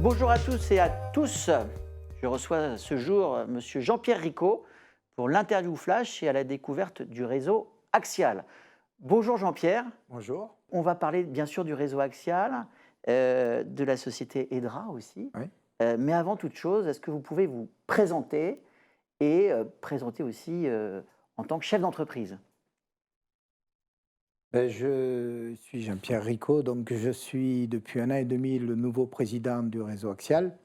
Bonjour à tous et à tous. Je reçois ce jour Monsieur Jean-Pierre Ricot pour l'interview flash et à la découverte du réseau Axial. Bonjour Jean-Pierre. Bonjour. On va parler bien sûr du réseau Axial, de la société Edra aussi. Oui. Mais avant toute chose, est-ce que vous pouvez vous présenter et présenter aussi en tant que chef d'entreprise? Je suis Jean-Pierre Ricot, donc je suis depuis 1 an et demi le nouveau président du réseau Axial.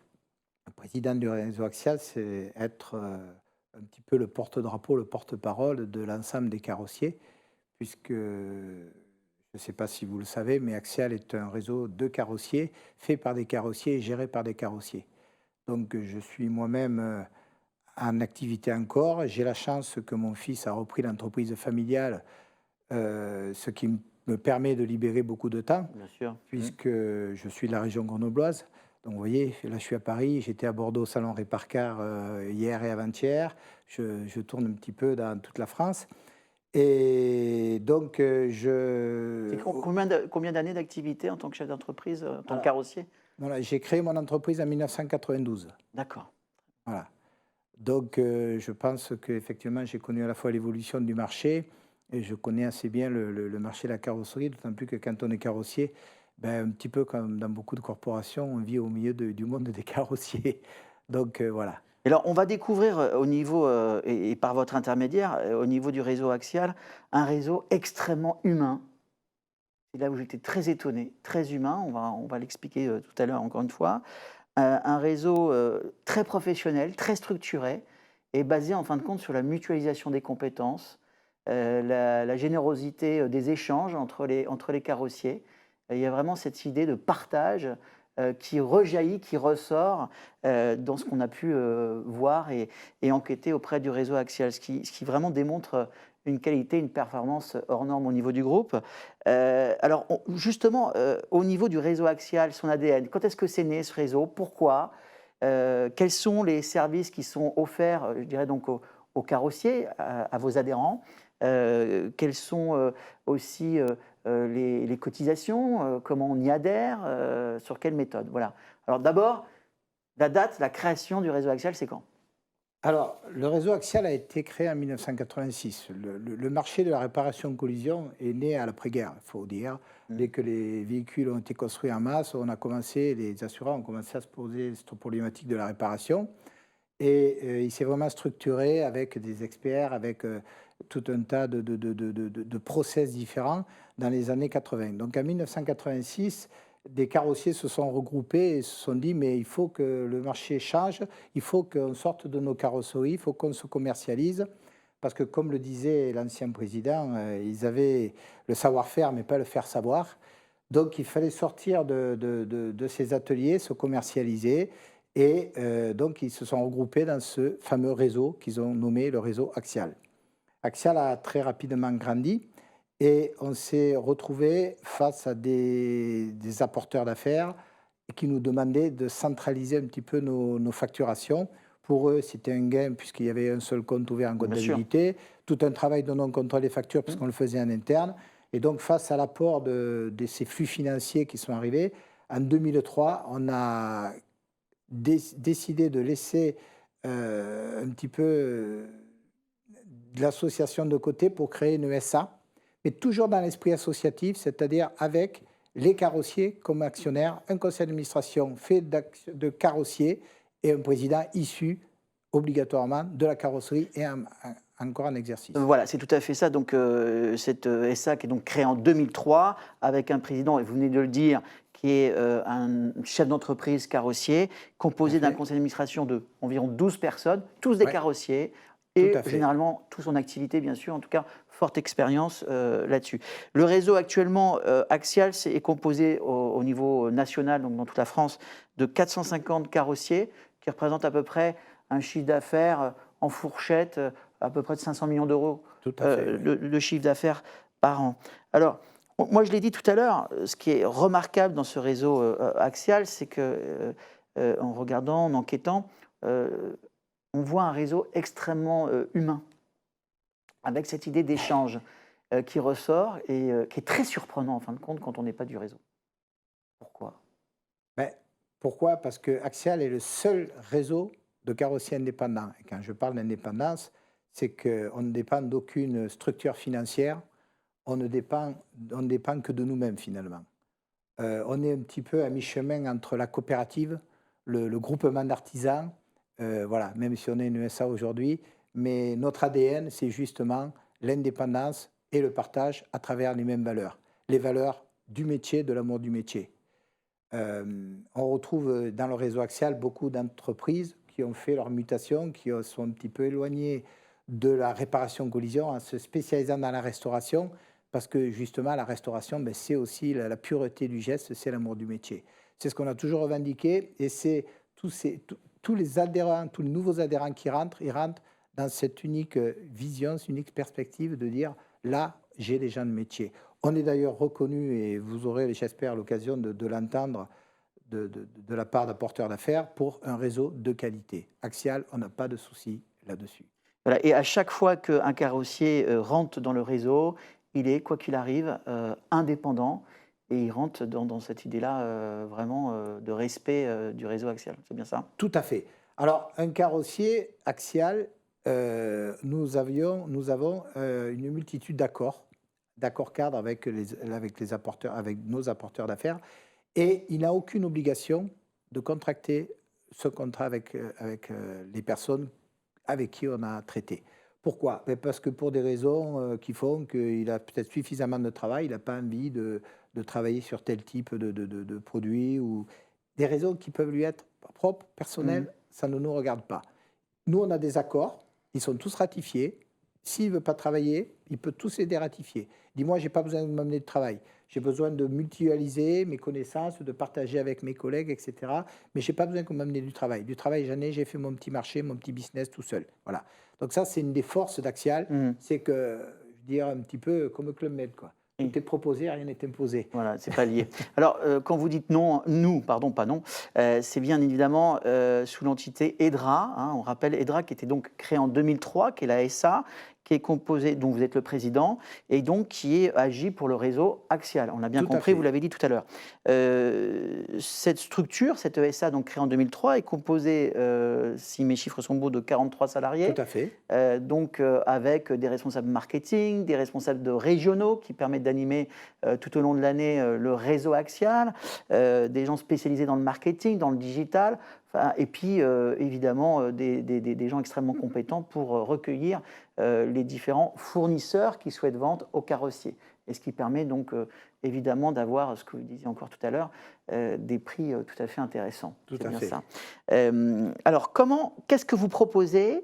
Le président du réseau Axial, c'est être un petit peu le porte-drapeau, le porte-parole de l'ensemble des carrossiers, puisque je ne sais pas si vous le savez, mais Axial est un réseau de carrossiers, fait par des carrossiers et géré par des carrossiers. Donc je suis moi-même en activité encore. J'ai la chance que mon fils a repris l'entreprise familiale, ce qui me permet de libérer beaucoup de temps, Bien sûr. puisque je suis de la région grenobloise. Donc, vous voyez, là, je suis à Paris, j'étais à Bordeaux, au Salon Réparcar, hier et avant-hier. Je tourne un petit peu dans toute la France. Et donc, C'est combien d'années d'activité en tant que chef d'entreprise, en tant que alors, carrossier? voilà, j'ai créé mon entreprise en 1992. D'accord. Voilà. Donc, je pense qu'effectivement, j'ai connu à la fois l'évolution du marché et je connais assez bien le marché de la carrosserie, d'autant plus que quand on est carrossier, ben, un petit peu comme dans beaucoup de corporations, on vit au milieu du monde des carrossiers. Donc, voilà. Et alors, on va découvrir au niveau, et par votre intermédiaire, au niveau du réseau Axial, un réseau extrêmement humain. C'est là où j'étais très étonné, très humain, on va l'expliquer tout à l'heure encore une fois. Un réseau très professionnel, très structuré, et basé en fin de compte sur la mutualisation des compétences, la générosité des échanges entre les carrossiers. Il y a vraiment cette idée de partage qui rejaillit, qui ressort dans ce qu'on a pu voir et enquêter auprès du réseau Axial, ce qui vraiment démontre une qualité, une performance hors norme au niveau du groupe. Alors justement, au niveau du réseau Axial, son ADN, quand est-ce que c'est né ce réseau? Pourquoi? Quels sont les services qui sont offerts, je dirais donc aux carrossiers, à vos adhérents? Quelles sont aussi les cotisations? Comment on y adhère? Sur quelle méthode? Voilà. Alors d'abord, la date, la création du réseau Axial, c'est quand? Alors, le réseau Axial a été créé en 1986. Le marché de la réparation collision est né à l'après-guerre, il faut dire. Mm. Dès que les véhicules ont été construits en masse, les assureurs ont commencé à se poser cette problématique de la réparation. Et il s'est vraiment structuré avec des experts, avec tout un tas de process différents dans les années 80. Donc en 1986, des carrossiers se sont regroupés et se sont dit, mais il faut que le marché change, il faut qu'on sorte de nos carrosseries, il faut qu'on se commercialise. Parce que comme le disait l'ancien président, ils avaient le savoir-faire, mais pas le faire-savoir. Donc il fallait sortir de ces ateliers, se commercialiser. Et donc, ils se sont regroupés dans ce fameux réseau qu'ils ont nommé le réseau Axial. Axial a très rapidement grandi et on s'est retrouvé face à des apporteurs d'affaires qui nous demandaient de centraliser un petit peu nos facturations. Pour eux, c'était un gain puisqu'il y avait un seul compte ouvert en Bien sûr. comptabilité, tout un travail de non-contrôle des factures puisqu'on le faisait en interne. Et donc, face à l'apport de ces flux financiers qui sont arrivés, en 2003, on a décidé de laisser un petit peu de l'association de côté pour créer une SA, mais toujours dans l'esprit associatif, c'est-à-dire avec les carrossiers comme actionnaires, un conseil d'administration fait de carrossiers et un président issu obligatoirement de la carrosserie et encore en exercice. Voilà, c'est tout à fait ça. Donc, cette SA qui est donc créée en 2003 avec un président, et vous venez de le dire, qui est un chef d'entreprise carrossier, composé d'un Fait. conseil d'administration de environ 12 personnes, tous des Ouais, carrossiers, tout et à fait. généralement tous en activité, bien sûr, en tout cas, forte expérience là-dessus. Le réseau actuellement Axial est composé au niveau national, donc dans toute la France, de 450 carrossiers, qui représentent à peu près un chiffre d'affaires en fourchette à peu près de 500 millions d'euros Tout à fait, oui. de chiffre d'affaires par an. Alors, moi, je l'ai dit tout à l'heure, ce qui est remarquable dans ce réseau Axial, c'est que, en regardant, en enquêtant, on voit un réseau extrêmement humain, avec cette idée d'échange qui ressort et qui est très surprenant, en fin de compte, quand on n'est pas du réseau. Pourquoi? Ben, Pourquoi? Parce que Axial est le seul réseau de carrossiers indépendants. Et quand je parle d'indépendance, c'est qu'on ne dépend d'aucune structure financière, on ne dépend que de nous-mêmes finalement. On est un petit peu à mi-chemin entre la coopérative, le groupement d'artisans, voilà, même si on est une USA aujourd'hui, mais notre ADN, c'est justement l'indépendance et le partage à travers les mêmes valeurs. Les valeurs du métier, de l'amour du métier. On retrouve dans le réseau Axial beaucoup d'entreprises qui ont fait leur mutation, qui sont un petit peu éloignées de la réparation collision en se spécialisant dans la restauration, parce que justement, la restauration, ben, c'est aussi la pureté du geste, c'est l'amour du métier. C'est ce qu'on a toujours revendiqué, et c'est tous les adhérents, tous les nouveaux adhérents qui rentrent, ils rentrent dans cette unique vision, cette unique perspective de dire, là, j'ai des gens de métier. On est d'ailleurs reconnu, et vous aurez, j'espère, l'occasion de l'entendre de la part d'apporteurs d'affaires, pour un réseau de qualité. Axial, on n'a pas de souci là-dessus. Voilà, et à chaque fois qu'un carrossier rentre dans le réseau, il est, quoi qu'il arrive, indépendant, et il rentre dans cette idée-là vraiment de respect du réseau Axial. C'est bien ça? Tout à fait. Alors, un carrossier Axial, nous avons une multitude d'accords cadres avec les apporteurs, avec nos apporteurs d'affaires, et il n'a aucune obligation de contracter ce contrat avec les personnes avec qui on a traité. Pourquoi? Ben parce que pour des raisons qui font qu'il a peut-être suffisamment de travail, il n'a pas envie de travailler sur tel type de produit, ou des raisons qui peuvent lui être propres, personnelles, ça ne nous regarde pas. Nous, on a des accords, ils sont tous ratifiés. S'il ne veut pas travailler, il peut tous les dératifier. Dis-moi, je n'ai pas besoin de m'amener de travail. J'ai besoin de mutualiser mes connaissances, de partager avec mes collègues, etc. Mais je n'ai pas besoin qu'on m'amène du travail. Du travail, j'en ai, j'ai fait mon petit marché, mon petit business tout seul. Voilà. Donc ça, c'est une des forces d'Axial. C'est que, je veux dire, un petit peu comme Club Med, quoi. Tout est proposé, rien n'est imposé. Voilà, c'est pas lié. Alors, quand vous dites non, nous, pardon, pas non, c'est bien évidemment sous l'entité EDRA. Hein, on rappelle EDRA qui était donc créée en 2003, qui est la SA, qui est composée, dont vous êtes le président, et donc qui agit pour le réseau Axial. On l'a bien compris, vous l'avez dit tout à l'heure. Cette structure, cette ESA, donc créée en 2003, est composée, si mes chiffres sont beaux, de 43 salariés. Tout à fait. Donc avec des responsables marketing, des responsables régionaux qui permettent d'animer tout au long de l'année le réseau Axial, des gens spécialisés dans le marketing, dans le digital, et puis évidemment des gens extrêmement compétents pour recueillir les différents fournisseurs qui souhaitent vendre aux carrossiers. Et ce qui permet donc évidemment d'avoir, ce que vous disiez encore tout à l'heure, des prix tout à fait intéressants. Tout à fait. Ça. Alors qu'est-ce que vous proposez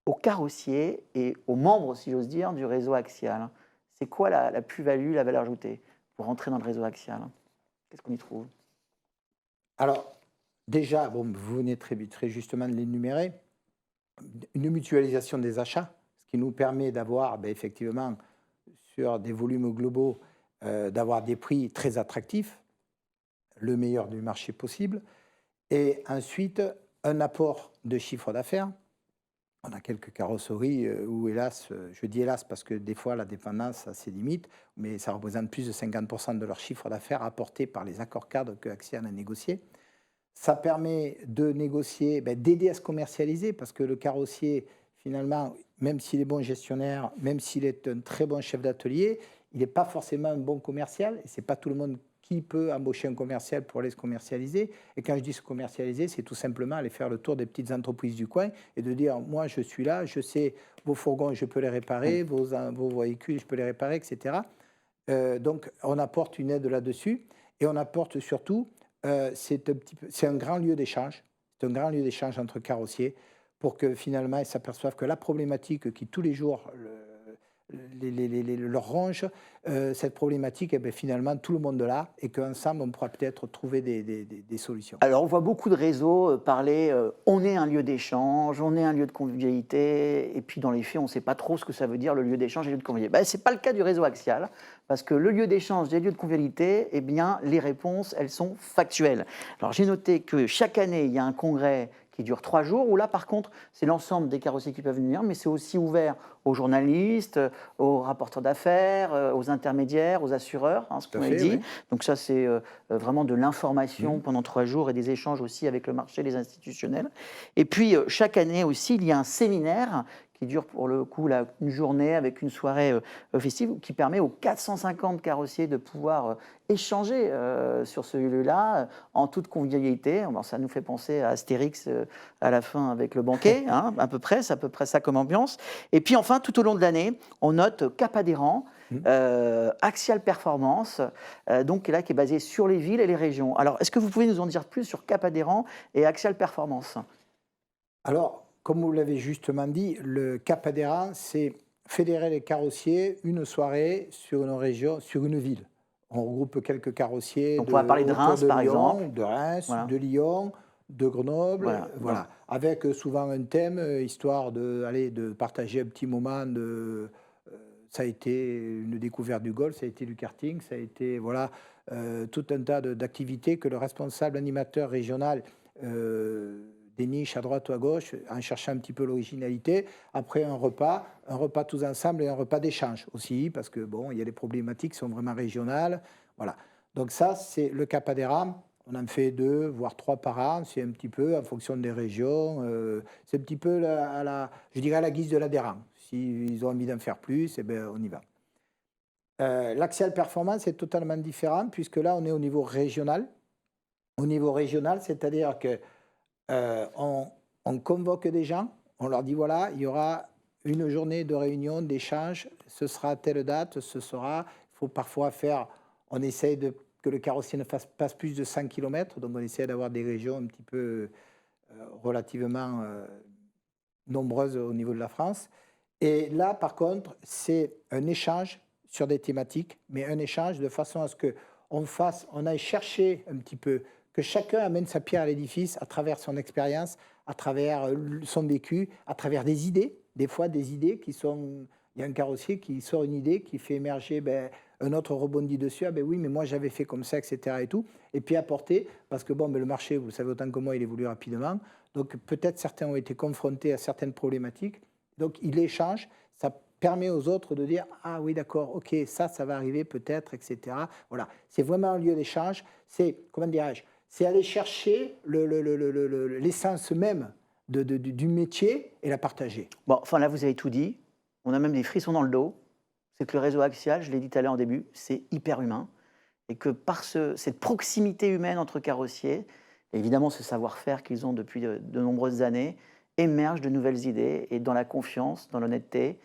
aux carrossiers et aux membres, si j'ose dire, du réseau Axial? C'est quoi la plus-value, la valeur ajoutée pour rentrer dans le réseau Axial? Qu'est-ce qu'on y trouve? Alors, déjà, bon, vous venez très justement de l'énumérer, une mutualisation des achats, ce qui nous permet d'avoir, ben, effectivement, sur des volumes globaux, d'avoir des prix très attractifs, le meilleur du marché possible, et ensuite un apport de chiffre d'affaires. On a quelques carrosseries où, hélas, je dis hélas parce que des fois la dépendance a ses limites, mais ça représente plus de 50% de leur chiffre d'affaires apporté par les accords cadres que Axial a négociés. Ça permet de négocier, d'aider à se commercialiser, parce que le carrossier, finalement, même s'il est bon gestionnaire, même s'il est un très bon chef d'atelier, il n'est pas forcément un bon commercial, et ce n'est pas tout le monde qui peut embaucher un commercial pour aller se commercialiser. Et quand je dis se commercialiser, c'est tout simplement aller faire le tour des petites entreprises du coin et de dire, moi, je suis là, je sais, vos fourgons, je peux les réparer, vos véhicules, je peux les réparer, etc. Donc, on apporte une aide là-dessus, et on apporte surtout, c'est un grand lieu d'échange, c'est un grand lieu d'échange entre carrossiers, pour que finalement, ils s'aperçoivent que la problématique qui, tous les jours, leur ronge, cette problématique, finalement, tout le monde l'a, et qu'ensemble, on pourra peut-être trouver des solutions. Alors, on voit beaucoup de réseaux parler on est un lieu d'échange, on est un lieu de convivialité, et puis dans les faits, on ne sait pas trop ce que ça veut dire, le lieu d'échange et le lieu de convivialité. Ce n'est pas le cas du réseau Axial, parce que le lieu d'échange et le lieu de convivialité, eh bien, les réponses, elles sont factuelles. Alors, j'ai noté que chaque année, il y a un congrès qui dure 3 jours, où là, par contre, c'est l'ensemble des carrossiers qui peuvent venir, mais c'est aussi ouvert aux journalistes, aux rapporteurs d'affaires, aux intermédiaires, aux assureurs, ce Tout qu'on à avait fait, dit. oui. Donc ça, c'est vraiment de l'information Mmh. pendant 3 jours et des échanges aussi avec le marché, les institutionnels. Et puis, chaque année aussi, il y a un séminaire qui dure pour le coup là, une journée avec une soirée festive qui permet aux 450 carrossiers de pouvoir échanger sur ce lieu-là en toute convivialité. Bon, ça nous fait penser à Astérix à la fin avec le banquet, à peu près, c'est à peu près ça comme ambiance. Et puis enfin, tout au long de l'année, on note Cap Adhérent, Mmh. Axial Performance, donc là qui est basé sur les villes et les régions. Alors, est-ce que vous pouvez nous en dire plus sur Cap Adhérent et Axial Performance? Alors, comme vous l'avez justement dit, le Cap Adhérent, c'est fédérer les carrossiers une soirée sur une région, sur une ville. On regroupe quelques carrossiers Donc, on va parler de autour Reims, de par Lyon, exemple. de Reims, Voilà, de Lyon, de Grenoble, voilà. voilà, avec souvent un thème, histoire de partager un petit moment ça a été une découverte du golf, ça a été du karting, ça a été voilà, tout un tas d'activités que le responsable animateur régional déniche à droite ou à gauche en cherchant un petit peu l'originalité. Après un repas tous ensemble et un repas d'échange aussi, parce que bon, il y a des problématiques qui sont vraiment régionales. Voilà. Donc ça, c'est le Cap Adhérent. On en fait 2, voire 3 par an. C'est un petit peu en fonction des régions. C'est un petit peu je dirais à la guise de l'adhérent. S'ils ont envie d'en faire plus, eh ben, on y va. L'Axial Performance est totalement différent, puisque là, on est au niveau régional. Au niveau régional, c'est-à-dire que on convoque des gens, on leur dit voilà, il y aura une journée de réunion, d'échange, ce sera à telle date, il faut parfois faire, on essaye que le carrossier ne passe plus de 100 km, donc on essaie d'avoir des régions un petit peu relativement nombreuses au niveau de la France. Et là, par contre, c'est un échange sur des thématiques, mais un échange de façon à ce on aille chercher un petit peu, que chacun amène sa pierre à l'édifice à travers son expérience, à travers son vécu, à travers des idées, des fois des idées qui sont... Il y a un carrossier qui sort une idée, qui fait émerger, un autre rebondit dessus, ah ben oui, mais moi j'avais fait comme ça, etc. Et tout, et puis apporter, parce que bon, le marché, vous le savez autant que moi, il évolue rapidement, donc peut-être certains ont été confrontés à certaines problématiques, donc il échange, ça permet aux autres de dire ah oui d'accord, ok, ça va arriver peut-être, etc. Voilà, c'est vraiment un lieu d'échange, c'est, comment dirais-je, c'est aller chercher l'essence même du métier et la partager. Bon, enfin là, vous avez tout dit. On a même des frissons dans le dos. C'est que le réseau axial, je l'ai dit tout à l'heure en début, c'est hyper humain. Et que par cette proximité humaine entre carrossiers, et évidemment ce savoir-faire qu'ils ont depuis de nombreuses années, émergent de nouvelles idées, et dans la confiance, dans l'honnêteté,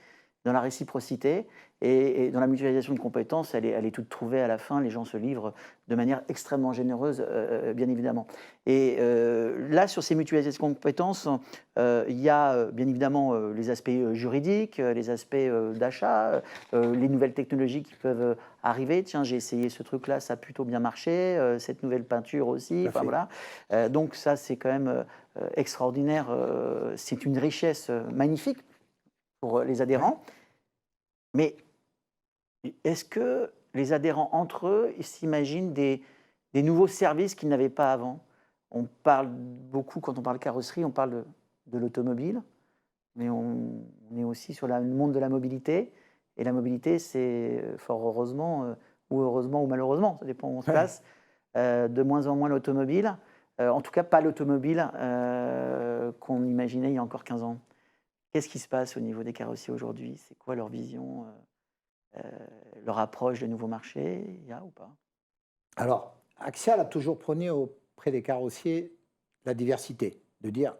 dans la réciprocité, et dans la mutualisation de compétences, elle est toute trouvée à la fin. Les gens se livrent de manière extrêmement généreuse, bien évidemment. Et là, sur ces mutualisations de compétences, il y a bien évidemment les aspects juridiques, les aspects d'achat, les nouvelles technologies qui peuvent arriver. Tiens, j'ai essayé ce truc-là, ça a plutôt bien marché, cette nouvelle peinture aussi. Enfin, voilà. Donc ça, c'est quand même extraordinaire. C'est une richesse magnifique pour les adhérents. Mais est-ce que les adhérents entre eux, ils s'imaginent des nouveaux services qu'ils n'avaient pas avant? On parle beaucoup, quand on parle carrosserie, on parle de l'automobile, mais on est aussi sur le monde de la mobilité. Et la mobilité, c'est fort heureusement, ou malheureusement, ça dépend où on se place, de moins en moins l'automobile. En tout cas, pas l'automobile qu'on imaginait il y a encore 15 ans. Qu'est-ce qui se passe au niveau des carrossiers aujourd'hui? C'est quoi leur vision, leur approche des nouveaux marchés? Il y a ou pas? Alors, Axial a toujours prôné auprès des carrossiers la diversité, de dire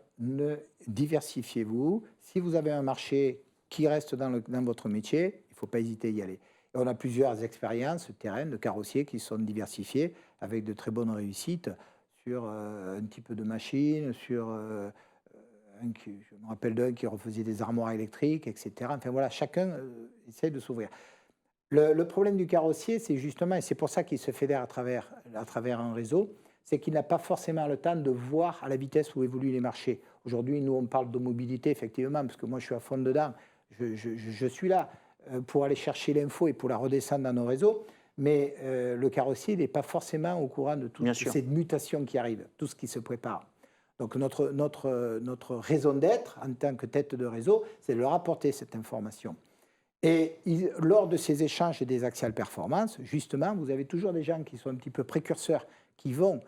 diversifiez-vous. Si vous avez un marché qui reste dans votre métier, il ne faut pas hésiter à y aller. Et on a plusieurs expériences terrain de carrossiers qui sont diversifiés avec de très bonnes réussites sur un petit peu de machines, sur je me rappelle d'un qui refaisait des armoires électriques, etc. Enfin voilà, chacun essaie de s'ouvrir. Le problème du carrossier, c'est justement, et c'est pour ça qu'il se fédère à travers un réseau, c'est qu'il n'a pas forcément le temps de voir à la vitesse où évoluent les marchés. Aujourd'hui, nous, on parle de mobilité, effectivement, parce que moi, je suis à fond dedans. Je suis là pour aller chercher l'info et pour la redescendre dans nos réseaux, mais le carrossier n'est pas forcément au courant de toutes ces mutations qui arrivent, tout ce qui se prépare. Donc notre raison d'être en tant que tête de réseau, c'est de leur apporter cette information. Et lors de ces échanges des Axial Performance, justement, vous avez toujours des gens qui sont un petit peu précurseurs, qui vont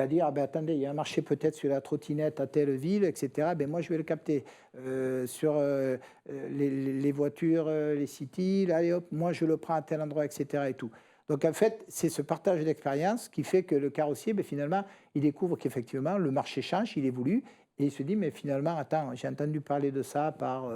dire, ah ben, attendez, il y a un marché peut-être sur la trottinette à telle ville, etc. Ben, moi, je vais le capter. Sur les voitures, les cities, allez hop, moi, je le prends à tel endroit, etc. Et tout. Donc, en fait, c'est ce partage d'expérience qui fait que le carrossier, ben, finalement, il découvre qu'effectivement, le marché change, il évolue, et il se dit, mais finalement, attends, j'ai entendu parler de ça par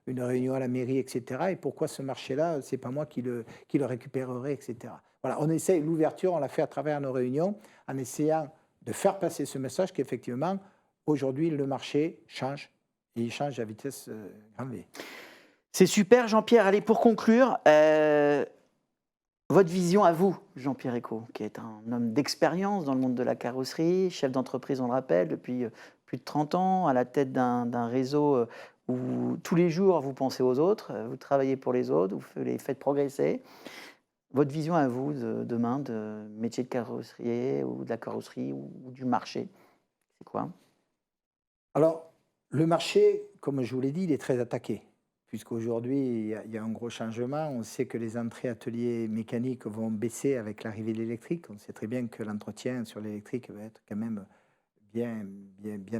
une réunion à la mairie, etc. Et pourquoi ce marché-là, c'est pas moi qui le récupérerai, etc. Voilà, on essaie, l'ouverture, on l'a fait à travers nos réunions, en essayant de faire passer ce message qu'effectivement, aujourd'hui, le marché change, et il change à vitesse grand V. C'est super, Jean-Pierre. Allez, pour conclure, votre vision à vous, Jean-Pierre Écault, qui est un homme d'expérience dans le monde de la carrosserie, chef d'entreprise, on le rappelle, depuis plus de 30 ans, à la tête d'un réseau où tous les jours, vous pensez aux autres, vous travaillez pour les autres, vous les faites progresser. Votre vision à vous de demain, de métier de carrosserier ou de la carrosserie ou du marché, c'est quoi? Alors, le marché, comme je vous l'ai dit, il est très attaqué, puisqu'aujourd'hui, il y a un gros changement. On sait que les entrées ateliers mécaniques vont baisser avec l'arrivée de l'électrique. On sait très bien que l'entretien sur l'électrique va être quand même bien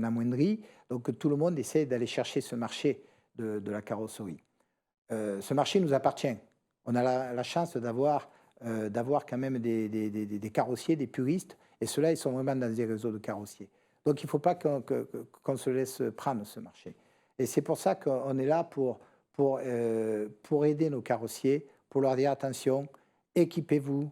amoindri. Donc, tout le monde essaie d'aller chercher ce marché de la carrosserie. Ce marché nous appartient. On a la chance d'avoir quand même des carrossiers, des puristes, et ceux-là, ils sont vraiment dans des réseaux de carrossiers. Donc, il ne faut pas qu'on se laisse prendre ce marché. Et c'est pour ça qu'on est là pour aider nos carrossiers, pour leur dire attention, équipez-vous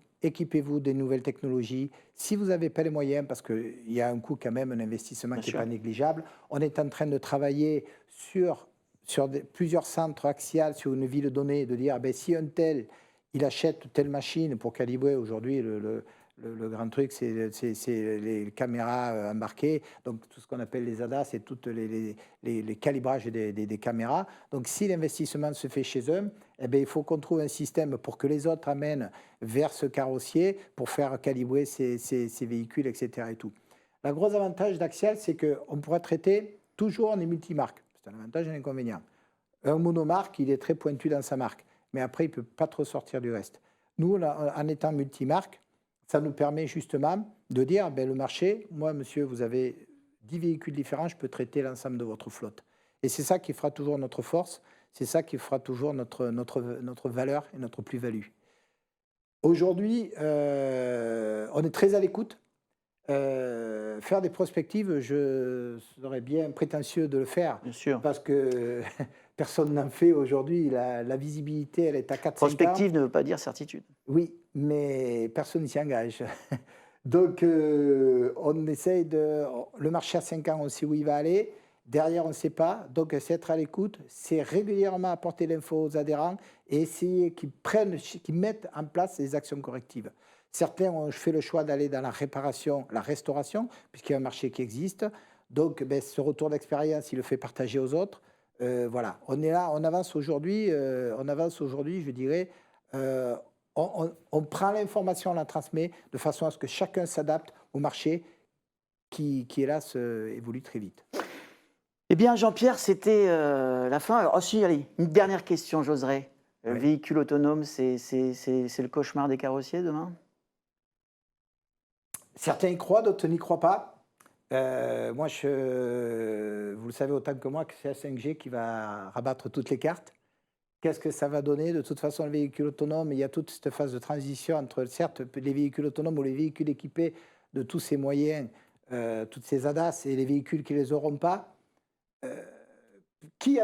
des nouvelles technologies. Si vous n'avez pas les moyens, parce qu'il y a un coût quand même, un investissement qui n'est pas négligeable, on est en train de travailler sur plusieurs centres axiales sur une ville donnée, de dire ben, si un tel, il achète telle machine pour calibrer, aujourd'hui le grand truc c'est les caméras embarquées, donc tout ce qu'on appelle les ADAS et tous les calibrages des caméras. Donc si l'investissement se fait chez eux, eh bien, il faut qu'on trouve un système pour que les autres amènent vers ce carrossier pour faire calibrer ces véhicules, etc. Et tout. Le gros avantage d'Axial, c'est qu'on pourra traiter toujours en multimarques. C'est un avantage et un inconvénient. Un monomarque, il est très pointu dans sa marque, mais après, il ne peut pas trop sortir du reste. Nous, en étant multimarque, ça nous permet justement de dire, ben, le marché, moi, monsieur, vous avez 10 véhicules différents, je peux traiter l'ensemble de votre flotte. Et c'est ça qui fera toujours notre force, c'est ça qui fera toujours notre valeur et notre plus-value. Aujourd'hui, on est très à l'écoute. Faire des prospectives, je serais bien prétentieux de le faire. Bien sûr. Parce que personne n'en fait aujourd'hui. La visibilité, elle est à 4-5 ans. Prospective ne veut pas dire certitude. Oui, mais personne ne s'y engage. Donc, on essaye de... Le marché à 5 ans, on sait où il va aller. Derrière, on ne sait pas. Donc, c'est être à l'écoute. C'est régulièrement apporter l'info aux adhérents et essayer qu'ils mettent en place des actions correctives. Certains ont fait le choix d'aller dans la réparation, la restauration, puisqu'il y a un marché qui existe. Donc, ben, ce retour d'expérience, il le fait partager aux autres. Voilà, on est là, on avance aujourd'hui, je dirais. On prend l'information, on la transmet de façon à ce que chacun s'adapte au marché qui hélas, évolue très vite. Eh bien, Jean-Pierre, c'était la fin. Alors, si, allez, une dernière question, j'oserais. Le véhicule autonome, c'est le cauchemar des carrossiers demain? Certains y croient, d'autres n'y croient pas. Moi, vous le savez autant que moi que c'est la 5G qui va rabattre toutes les cartes. Qu'est-ce que ça va donner? De toute façon, le véhicule autonome, il y a toute cette phase de transition entre, certes, les véhicules autonomes ou les véhicules équipés de tous ces moyens, toutes ces ADAS et les véhicules qui ne les auront pas. Qui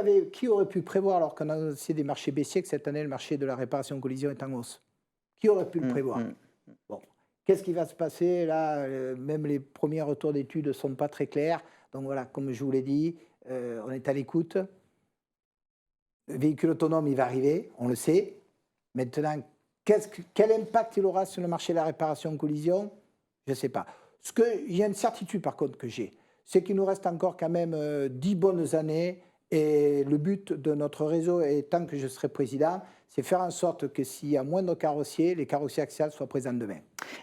aurait pu prévoir, alors qu'on a annoncé des marchés baissiers, que cette année, le marché de la réparation collision est en hausse? Qui aurait pu le prévoir? Bon. Qu'est-ce qui va se passer là? Même les premiers retours d'études ne sont pas très clairs. Donc voilà, comme je vous l'ai dit, on est à l'écoute. Le véhicule autonome, il va arriver, on le sait. Maintenant, quel impact il aura sur le marché de la réparation collision? Je ne sais pas. Il y a une certitude par contre que j'ai, c'est qu'il nous reste encore quand même 10 bonnes années. Et le but de notre réseau, et tant que je serai président, c'est faire en sorte que s'il y a moins de carrossiers, les carrossiers axiales soient présents demain.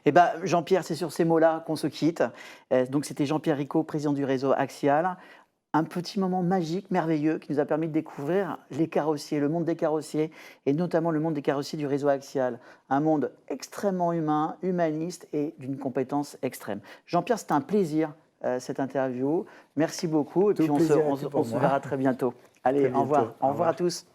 Eh ben, Jean-Pierre, c'est sur ces mots-là qu'on se quitte. Donc, c'était Jean-Pierre Ricot, président du réseau Axial. Un petit moment magique, merveilleux, qui nous a permis de découvrir les carrossiers, le monde des carrossiers, et notamment le monde des carrossiers du réseau Axial. Un monde extrêmement humain, humaniste et d'une compétence extrême. Jean-Pierre, c'était un plaisir, cette interview. Merci beaucoup, et puis on se verra très bientôt. Allez, au revoir. Au revoir à tous.